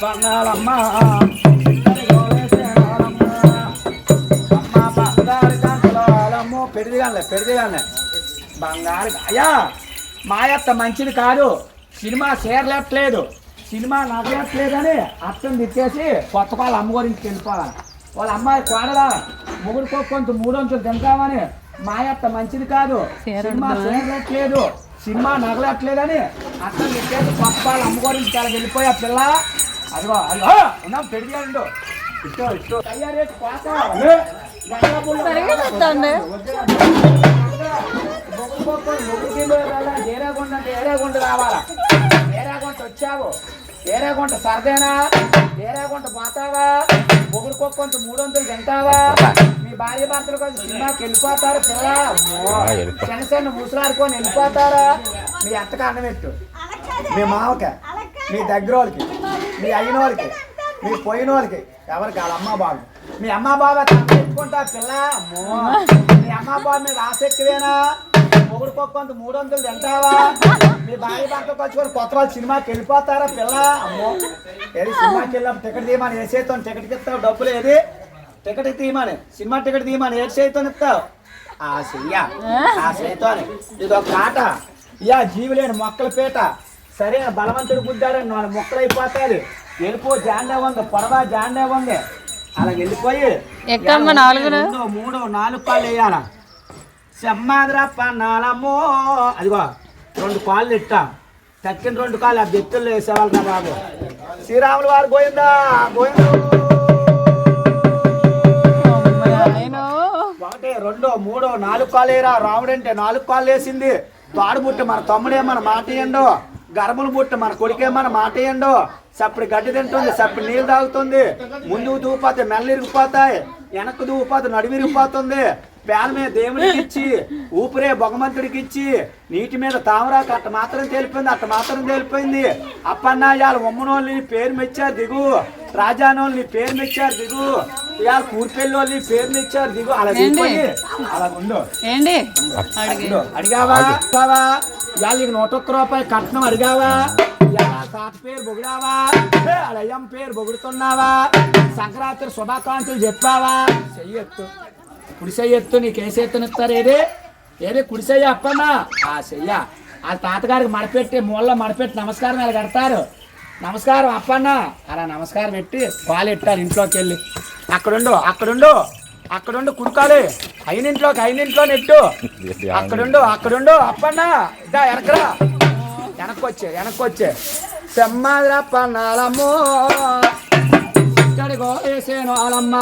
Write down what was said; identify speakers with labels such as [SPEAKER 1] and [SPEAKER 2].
[SPEAKER 1] పన్నాలమ్మ అమ్మ బంగారు కంకలమ్మో పెడిదిగానే బంగారు అయ్యా మాయత్త మంచిది కాదు. సినిమా చేరలేట్లేదు, సినిమా నగలేట్లేదని అర్థం తిట్టేసి కొత్త వాళ్ళ అమ్మ గురించి వెళ్ళిపోవాలి. వాళ్ళ అమ్మాయి కోడలా మొగుడుకో కొంత 300 తింటామని మాయత్త మంచిది కాదు. సినిమా చేరలేట్లేదు, సినిమా నగలట్లేదని అర్థం తిట్టేసి కొత్త వాళ్ళ అమ్మ గురించి చాలా వెళ్ళిపోయా పిల్ల. అదిగో అయ్యో ఉన్నాం పెడిగాడు ఇష్టం తయారేసి ఏరేగుంట అంటే ఏరేగుంట రావాలా. ఏరేగుంట వచ్చావు, ఏరేగుంట సరదేనా, ఏరేగుంట పోతావా, మొగుడుకో కొంత 300 తింటావా, మీ భార్య భర్తలు కొంచెం సినిమాకి వెళ్ళిపోతారు పిల్ల. చిన్న ముసలాడుకొని వెళ్ళిపోతారా. మీ అత్తకి అన్నం పెట్టు, మీ మామకి, మీ దగ్గర వాళ్ళకి, మీ అయిన వాళ్ళకి, మీ పోయిన వాళ్ళకి, ఎవరికి వాళ్ళ అమ్మ బాబు. మీ అమ్మ బాబా తెచ్చుకుంటా పిల్ల. మీ అమ్మ బాబు మీద ఆసక్తివేనా, మొగుడుకో కొంత 300 తింటావా, మీ భార్య భర్తకు వచ్చుకొని కొత్త వాళ్ళు సినిమాకి వెళ్ళిపోతారా పిల్ల. అమ్మో ఏది సినిమాకి వెళ్ళాం టికెట్ తీయమని ఏ చేస్తాను టికెట్కి ఇస్తావు, డబ్బులు ఏది టికెట్ తీయమని, సినిమా టికెట్ తీయమని ఏ చేతితో ఇస్తావు. ఆ చెయ్యా ఆ చేతితో ఇది ఒక కాట. ఇయా జీవులేని మొక్కల పీట. సరే బలవంతుడు గుద్దాడని 4 మొక్కలు అయిపోతాయి. వెళ్ళిపో జాండే ఉంది, పొడవా జాండే ఉంది. అలా వెళ్ళిపోయి
[SPEAKER 2] 3
[SPEAKER 1] 4 కాళ్ళు వేయాల. సెమ్మాదిరా పన్నాలమ్మో అదిగో 2 కాళ్ళు ఇట్టా, తక్కిన 2 కాళ్ళు ఆ బెత్తుల్లో వేసేవాళ్ళు కదా బాబు. శ్రీరాములు వారు గోయిందా గోయిందు. 1 2 3 4 కాళ్ళు వేయరా. రాముడు అంటే 4 కాళ్ళు వేసింది. తాడు బుట్ట మన తమ్ముడేమన్న మాట ఇయ్యండు, గర్భలు బుట్ట మన కొడుకేమన్న మాట ఇయ్యండు. సప్పుడు గడ్డి తింటుంది, సప్పుడు నీళ్ళు తాగుతుంది. ముందుకు దూపోతే మెల్ల ఇరిగిపోతాయి, వెనక్కు దూపోతే నడుము ఇరిగిపోతుంది. పేన మీద దేవుడికి ఇచ్చి, ఊపిరే భగవంతుడికి ఇచ్చి, నీటి మీద తామరాకు అట్ట మాత్రం తేలిపోయింది. అప్పన్నాయాలు ఉమ్మనోళ్ళని పేరు మెచ్చారు దిగు, రాజానోళ్ళని పేరు మెచ్చారు దిగు, ఇవాళ కూర్పెళ్ళోళ్ళని పేరు మెచ్చారు దిగు. అలా దిగిపోయి అలా ఉండు. అడిగావా ఇవాళ నీకు 101 రూపాయలు కట్నం అడిగావా, తాత పేరు బొగిడావా, అయ్యం పేరు బొగుడుతున్నావా, సంక్రాంతి శుభాకాంక్షలు చెప్పావా. చెయ్యొత్తు కుడిసెయ్యొత్తు, నీకు ఏ చేతునిస్తారు ఏది కుడిసెయ్య అప్పన్నా. ఆ చెయ్య ఆ తాతగారికి మడపెట్టి మూలలో మడపెట్టి నమస్కారం అలా కడతారు. నమస్కారం అప్పన్నా అలా నమస్కారం పెట్టి పాలు ఎట్టారు. ఇంట్లోకి వెళ్ళి అక్కడుండు కుడుకాలి. అయినింట్లో నెట్టు అక్కడుండు అప్పన్నా ఇదా ఎనకరా వెనక్కొచ్చే సెమ్మాదిరా పన్నాలమ్మో ఇక్కడికో వేసేను వాళ్ళమ్మ.